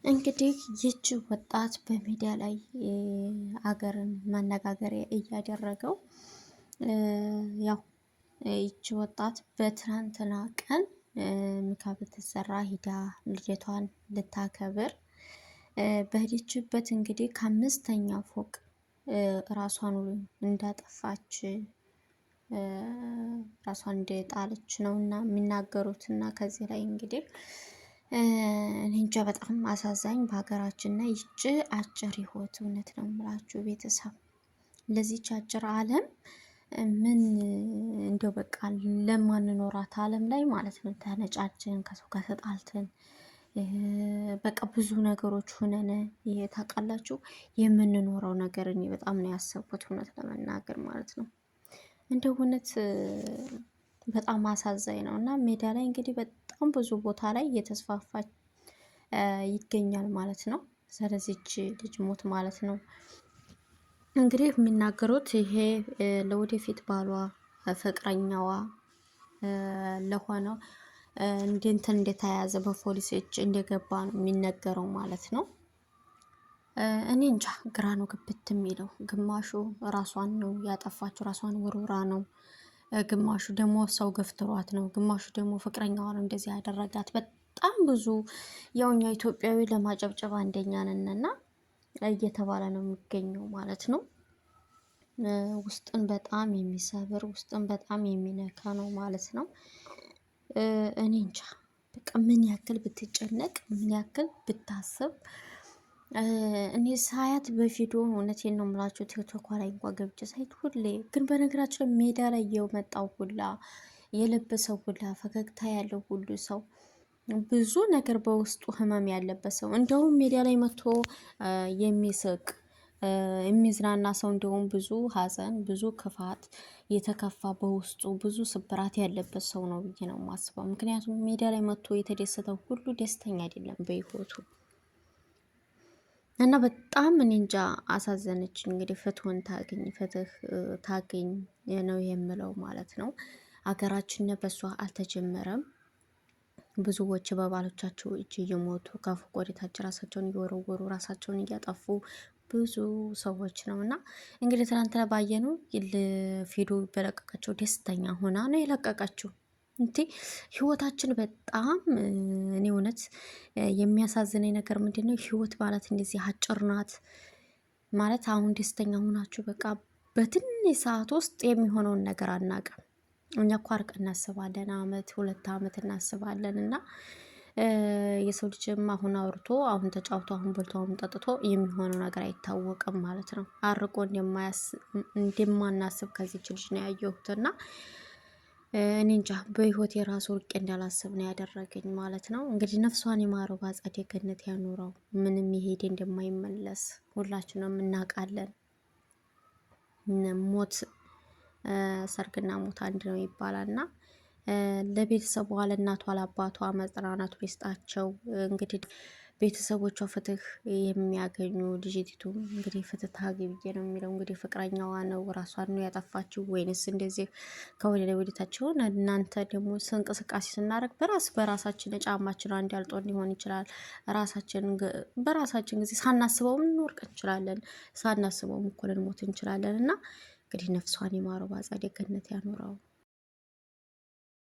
እንግዲህ ይህች ወጣት በሚዲያ ላይ አገርን መነጋገሪያ እያደረገው ያው ይህች ወጣት በትናንትና ቀን ሜካፕ ልትሰራ ሂዳ ልደቷን ልታከብር በሄደችበት እንግዲህ ከአምስተኛ ፎቅ ራሷን እንዳጠፋች ራሷን እንደጣለች ነው እና የሚናገሩት እና ከዚህ ላይ እንግዲህ እኔ እንጃ በጣም አሳዛኝ በሀገራችን እና ይህች አጭር ህይወት እውነት ነው የምላችሁ ቤተሰብ ለዚች አጭር ዓለም ምን እንደው በቃ ለማንኖራት ዓለም ላይ ማለት ነው ተነጫጭን ከሰው ጋር ተጣልተን በቃ ብዙ ነገሮች ሆነን ይሄ ታውቃላችሁ የምንኖረው ነገር እኔ በጣም ነው ያሰብኩት እውነት ለመናገር ማለት ነው። እንደው እውነት በጣም አሳዛኝ ነው እና ሜዳ ላይ እንግዲህ በጣም ብዙ ቦታ ላይ እየተስፋፋ ይገኛል ማለት ነው። ስለዚህች ልጅ ሞት ማለት ነው እንግዲህ የሚናገሩት ይሄ ለወደፊት ባሏ ፍቅረኛዋ ለሆነው እንትን እንደተያዘ በፖሊስ እጅ እንደገባ ነው የሚነገረው ማለት ነው። እኔ እንጃ ግራ ነው ግብት የሚለው ግማሹ ራሷን ነው ያጠፋችው ራሷን ወርውራ ነው፣ ግማሹ ደግሞ ሰው ገፍትሯት ነው፣ ግማሹ ደግሞ ፍቅረኛዋ ነው እንደዚህ ያደረጋት። በጣም ብዙ ያውኛ ኢትዮጵያዊ ለማጨብጨብ አንደኛ ነንና እየተባለ ነው የሚገኘው ማለት ነው። ውስጥን በጣም የሚሰብር ውስጥን በጣም የሚነካ ነው ማለት ነው። እኔ እንጃ በቃ ምን ያክል ብትጨነቅ ምን ያክል ብታስብ እኔ ሳያት በቪዲዮ እውነቴን ነው የምላችሁ ቲክቶክ ላይ እንኳን ገብቼ ሳይት ሁሌ ግን በነገራችን ሜዳ ላይ የመጣው ሁላ የለበሰው ሁላ ፈገግታ ያለው ሁሉ ሰው ብዙ ነገር በውስጡ ህመም ያለበት ሰው እንደውም ሜዳ ላይ መጥቶ የሚስቅ የሚዝናና ሰው እንደውም ብዙ ሀዘን ብዙ ክፋት የተከፋ በውስጡ ብዙ ስብራት ያለበት ሰው ነው ብዬ ነው የማስበው። ምክንያቱም ሜዳ ላይ መጥቶ የተደሰተው ሁሉ ደስተኛ አይደለም በህይወቱ እና በጣም እኔ እንጃ አሳዘነች። እንግዲህ ፍትሁን ታገኝ ፍትህ ታገኝ ነው የምለው ማለት ነው። ሀገራችን በሷ አልተጀመረም። ብዙዎች በባሎቻቸው እጅ እየሞቱ ከፎቅ ወደታች ራሳቸውን እየወረወሩ ራሳቸውን እያጠፉ ብዙ ሰዎች ነው እና እንግዲህ ትናንትና ባየነው ቪዲዮ በለቀቀችው ደስተኛ ሆና ነው የለቀቀችው። እንዴ ህይወታችን በጣም እኔ እውነት የሚያሳዝነኝ ነገር ምንድነው ህይወት ማለት እንደዚህ አጭር ናት ማለት አሁን ደስተኛ ሆናችሁ በቃ በትንሽ ሰዓት ውስጥ የሚሆነውን ነገር አናውቅም። እኛ እኮ አርቀን እናስባለን፣ አመት 2 አመት እናስባለን እና የሰው ልጅም አሁን አውርቶ አሁን ተጫውቶ አሁን በልቶ አሁን ጠጥቶ የሚሆነው ነገር አይታወቅም ማለት ነው። አርቆ እንደማናስብ ከዚች ልጅ ነው ያየሁትና እኔ እንጃ በህይወት የራሱ ርቄ እንዳላስብ ነው ያደረገኝ ማለት ነው። እንግዲህ ነፍሷን ይማረው በአጸደ ገነት ያኑረው። ምንም ይሄድ እንደማይመለስ ሁላችንም እናውቃለን። ሞት ሰርግና ሞት አንድ ነው ይባላል እና ለቤተሰቧ ለእናቷ ለአባቷ መጽናናቱ ይስጣቸው። እንግዲህ ቤተሰቦቿ ፍትህ የሚያገኙ ልጅቲቱ እንግዲህ ፍትህ ታገኝ ብዬ ነው የሚለው። እንግዲህ ፍቅረኛዋ ነው ራሷን ነው ያጠፋችው ወይንስ እንደዚህ ከወደ ወደታቸው? እናንተ ደግሞ እንቅስቃሴ ስናደርግ በራሳችን ጫማችን አንድ ያልጦ ሊሆን ይችላል። በራሳችን ጊዜ ሳናስበውም እንወርቅ እንችላለን፣ ሳናስበውም እኮ ልንሞት እንችላለን እና እንግዲህ ነፍሷን ይማረው በአጸደ ገነት ያኖረው።